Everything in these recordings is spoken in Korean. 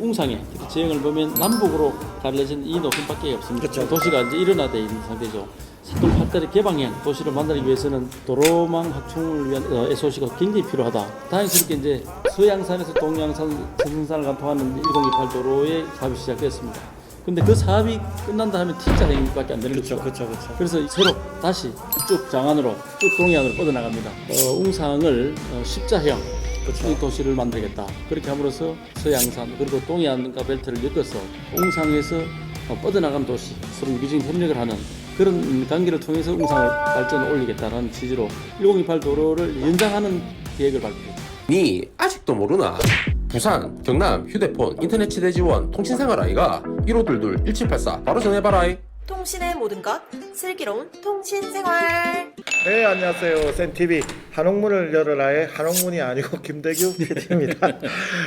웅상에 특히 지형을 보면 남북으로 가려진 이 노선밖에 없습니다. 그렇죠. 도시가 이제 일어나돼 있는 상태죠. 사동 팔달의 개방형 도시를 만들기 위해서는 도로망 확충을 위한 SOC가 굉장히 필요하다. 다행스럽게 이제 서양산에서 동양산, 서승산을 관통하는 1028 도로의 사업이 시작됐습니다. 근데 그 사업이 끝난다 하면 T자 행위밖에 안 되는 거죠. 그렇죠. 그래서 새로 다시 쭉 장안으로 쭉 동해안으로 뻗어나갑니다. 웅상을 십자형 이 도시를 만들겠다. 그렇게 함으로써 서양산 그리고 동해안과 벨트를 엮어서 웅상에서 뻗어나간 도시, 서로 유기적인 협력을 하는 그런 관계를 통해서 웅상을 발전을 올리겠다는 취지로 1028 도로를 연장하는 계획을 발표했죠. 니 아직도 모르나? 부산, 경남, 휴대폰, 인터넷 치대 지원, 통신생활 아이가 1522-1784 바로 전해봐라. 통신의 모든 것, 슬기로운 통신생활. 네, 안녕하세요. 쌤TV 한옥문을 열어라의 한옥문이 아니고 김대규 PD입니다.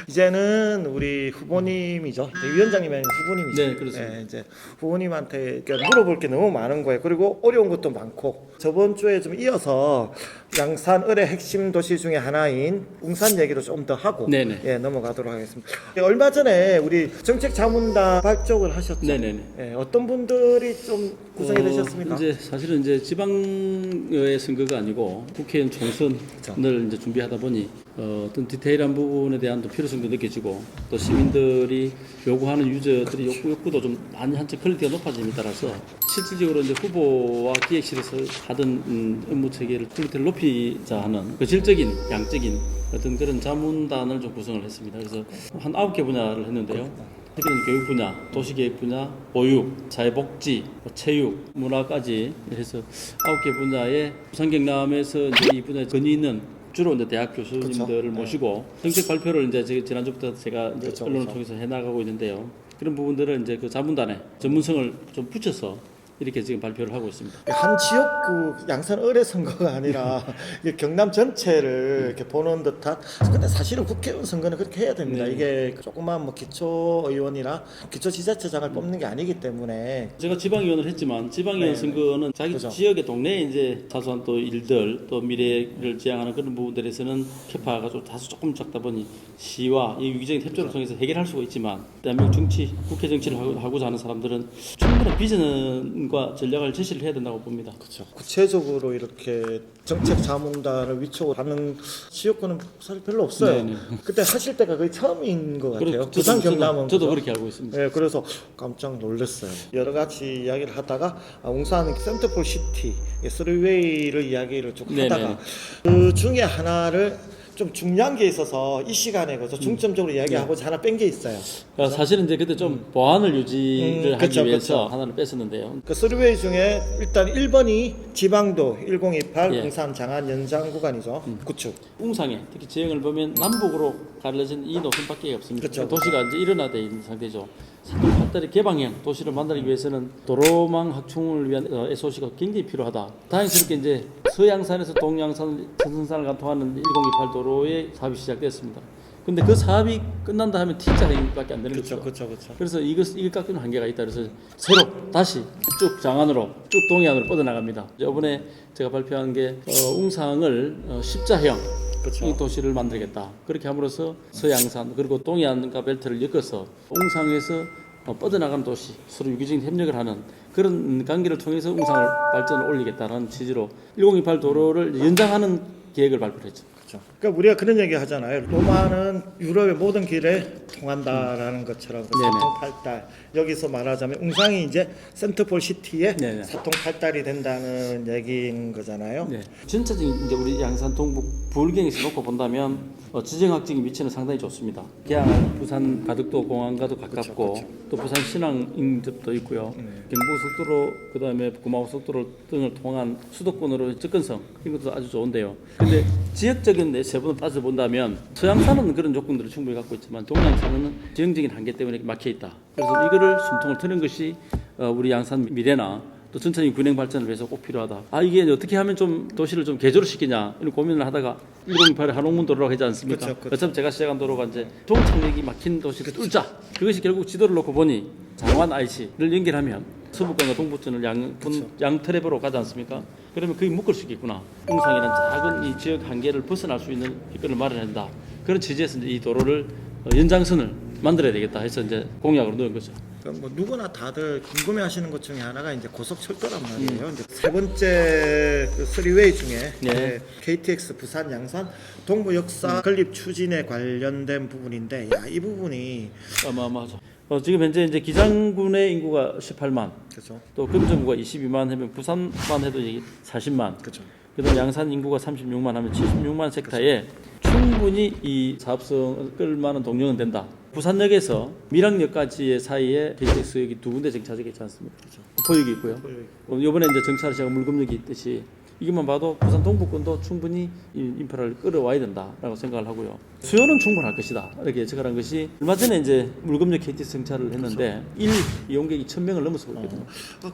이제는 우리 후보님이죠. 위원장님이 아닌 후보님이죠. 네, 그렇습니다. 네, 이제 후보님한테 물어볼 게 너무 많은 거예요. 그리고 어려운 것도 많고 저번 주에 좀 이어서 양산 을의 핵심 도시 중에 하나인 웅산 얘기를 좀 더 하고 네네. 예, 넘어가도록 하겠습니다. 얼마 전에 우리 정책자문단 발족을 하셨죠. 네네네. 예, 어떤 분들이 좀 구성이 되셨습니까? 이제 사실은 이제 지방의 선거가 아니고 국회의원 총선을 이제 준비하다 보니 어떤 디테일한 부분에 대한 또 필요성도 느껴지고 또 시민들이 요구하는 유저들이 욕구도 좀 많이 한층 퀄리티가 높아짐에 따라서 실질적으로 이제 후보와 기획실에서 하던 업무 체계를 퀄리티를 높이자 하는 그 질적인 양적인 어떤 그런 자문단을 좀 구성을 했습니다. 그래서 한 9개 분야를 했는데요. 특히는 교육 분야, 도시계획 분야, 보육, 사회복지, 체육, 문화까지 해서 9개 분야에 부산 경남에서 이제 이 분야에 권위 있는 주로 이제 대학 교수님들을 그렇죠. 모시고 정책 발표를 이제 지난주부터 제가 이제 그렇죠. 언론을 통해서 해나가고 있는데요. 그런 부분들을 이제 그 자문단에 전문성을 좀 붙여서 이렇게 지금 발표를 하고 있습니다. 한 지역구 양산 을의 선거가 아니라 이게 경남 전체를 이렇게 보는 듯한. 근데 사실은 국회의원 선거는 그렇게 해야 됩니다. 네. 이게 조그만 뭐 기초의원이나 기초지자체장을 뽑는 게 아니기 때문에. 제가 지방의원을 했지만 지방의원 네. 선거는 자기 그죠. 지역의 동네에 이제 사소한 또 일들 또 미래를 지향하는 그런 부분들에서는 캐파가 좀 다소 조금 작다 보니 시와 이 위기적인 협조를 통해서 해결할 수가 있지만 대한민국 정치, 국회 정치를 하고자 하는 사람들은 충분한 비전과 전략을 제시를 해야 된다고 봅니다. 그렇죠. 구체적으로 이렇게 정책 자문단을 위촉하는 지역구는 사실 별로 없어요. 네네. 그때 하실 때가 거의 처음인 것 같아요. 그렇죠. 부산 경남은 저도 그죠? 그렇게 알고 있습니다. 네, 그래서 깜짝 놀랐어요. 여러 가지 이야기를 하다가 웅산 센터폴 시티, 스리웨이를 이야기를 쭉 네네. 하다가 그 중에 하나를 좀 중요한 게 있어서 이 시간에 그래서 중점적으로 이야기하고자 하나 뺀 게 있어요. 사실은 이제 그때 좀 보안을 유지를 하기 그쵸, 위해서 그쵸. 하나를 뺐었는데요. 그 스리웨이 중에 일단 1번이 지방도 1028 예. 웅산 장안 연장 구간이죠. 구축. 웅상에 특히 지형을 보면 남북으로 가려진 이 노선밖에 없습니다. 그쵸. 도시가 이제 일어나돼 있는 상태죠. 사동 팔달의 개방형 도시를 만들기 위해서는 도로망 확충을 위한 SOC가 굉장히 필요하다. 다행스럽게 이제 서양산에서 동양산, 서승산을 관통하는 1028 도로의 사업이 시작됐습니다. 근데 그 사업이 끝난다 하면 T자 행위밖에 안 되는 거죠. 그렇죠. 그래서 이걸 깎이는 한계가 있다. 그래서 새로 다시 쭉 장안으로 쭉 동해안으로 뻗어나갑니다. 이번에 제가 발표한 게 웅상을 십자형 그렇죠. 이 도시를 만들겠다. 그렇게 함으로써 서양산 그리고 동해안과 벨트를 엮어서 웅상에서 뻗어나가는 도시, 서로 유기적인 협력을 하는 그런 관계를 통해서 웅상을 발전을 올리겠다는 취지로 1028 도로를 연장하는 계획을 발표했죠. 그렇죠. 그러니까 우리가 그런 얘기 하잖아요. 로마는 유럽의 모든 길에 통한다라는 것처럼 그 네네. 사통팔달, 여기서 말하자면 웅상이 이제 센터폴 시티의 네네. 사통팔달이 된다는 얘기인 거잖아요. 네. 전체적인 이제 우리 양산 동북 부울경에서 놓고 본다면 지정학적인 위치는 상당히 좋습니다. 계양 부산 가덕도 공항과도 가깝고 또 부산 신항 인접도 있고요. 경부고속도로 그다음에 구마고속도로 등을 통한 수도권으로 접근성 이런 것도 아주 좋은데요. 근데 지역적인 세분을 따져 본다면 서양산은 그런 조건들을 충분히 갖고 있지만 동양산은 지형적인 한계 때문에 막혀 있다. 그래서 이거를 숨통을 트는 것이 우리 양산 미래나 또 전체적인 균형 발전을 위해서 꼭 필요하다. 이게 어떻게 하면 좀 도시를 좀 개조를 시키냐 이런 고민을 하다가 1028의 한옥문 도로라고 하지 않습니까? 그렇죠. 어차피 제가 시작한 도로가 이제 동창역이 막힌 도시를 뚫자. 그것이 결국 지도를 놓고 보니 장완 IC를 연결하면 서북권과 동부권을 양 트랩으로 가지 않습니까? 그러면 거의 묶을 수 있겠구나. 웅상이라는 작은 이 지역 한계를 벗어날 수 있는 길을 마련한다. 그런 취지에서 이제 이 도로를 연장선을 만들어야 되겠다 해서 이제 공약으로 넣은 거죠. 그럼 뭐 누구나 다들 궁금해하시는 것 중에 하나가 이제 고속철도란 말이에요. 이제 세 번째 그 3웨이 중에 네. 이제 KTX 부산 양산 동부 역사 건립 추진에 관련된 부분인데, 야, 이 부분이 어마어마하죠. 지금 현재 이제 기장군의 인구가 18만, 그렇죠. 또 금정구가 22만 하면 부산만 해도 이게 40만. 그렇죠. 그다음 양산 인구가 36만 하면 76만 섹타에 충분히 이 사업성을 끌 만한 동력은 된다. 부산역에서 밀양역까지의 사이에 KTX역이 두 군데 정차역이 있지 않습니까? 구포역이 있고요. 이번에 이제 정차를 제가 물금역이 있듯이 이것만 봐도 부산 동부권도 충분히 이 인프라를 끌어와야 된다라고 생각을 하고요. 수요는 충분할 것이다. 이렇게 예측을 한 것이 얼마 전에 이제 물금역 KTX 정차를 했는데 일 이용객이 1,000명을 넘어서고 있거든요.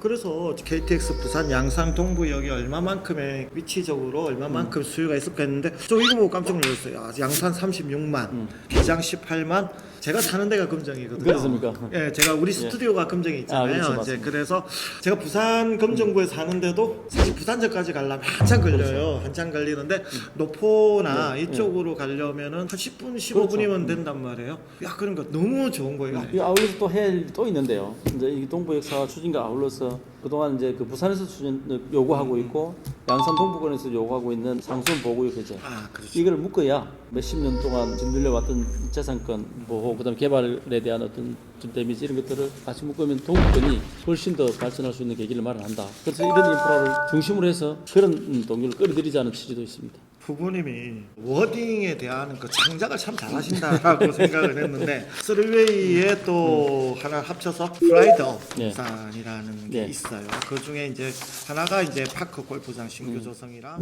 그래서 KTX 부산 양산 동부역이 얼마만큼의 위치적으로 얼마만큼 수요가 있을까 했는데 저 이거 보고 깜짝 놀랐어요. 야, 양산 36만, 기장 18만. 제가 사는 데가 금정이거든요. 그렇습니까? 예, 제가 우리 스튜디오가 금정이 있잖아요. 그렇죠, 이제 맞습니다. 그래서 제가 부산 금정구에 사는데도 사실 부산역까지 가려면 한참 걸려요. 그렇죠. 한참 걸리는데 노포나 이쪽으로 가려면은 한 10분, 15분이면 그렇죠. 된단 말이에요. 야, 그러니까 너무 좋은 거예요. 이 아울러서 또 해야 할 일이 또 있는데요. 이제 이 동부역사 추진과 아울러서 그동안 이제 그 부산에서 추진 요구하고 있고 양산 동부권에서 요구하고 있는 상수원 보호구역 해제. 그렇죠. 이걸 묶어야 몇십 년 동안 짓눌려 왔던 재산권 보호, 그다음 개발에 대한 어떤 좀 데미지 이런 것들을 같이 묶으면 동부권이 훨씬 더 발전할 수 있는 계기를 마련한다. 그래서 이런 인프라를 중심으로 해서 그런 동력을 끌어들이자는 취지도 있습니다. 부부님이 워딩에 대한 그 창작을 참 잘하신다라고 생각을 했는데 3웨이에 또 하나 합쳐서 프라이드 네. 부산이라는 게 네. 있어요. 그 중에 이제 하나가 이제 파크 골프장 신규 조성이랑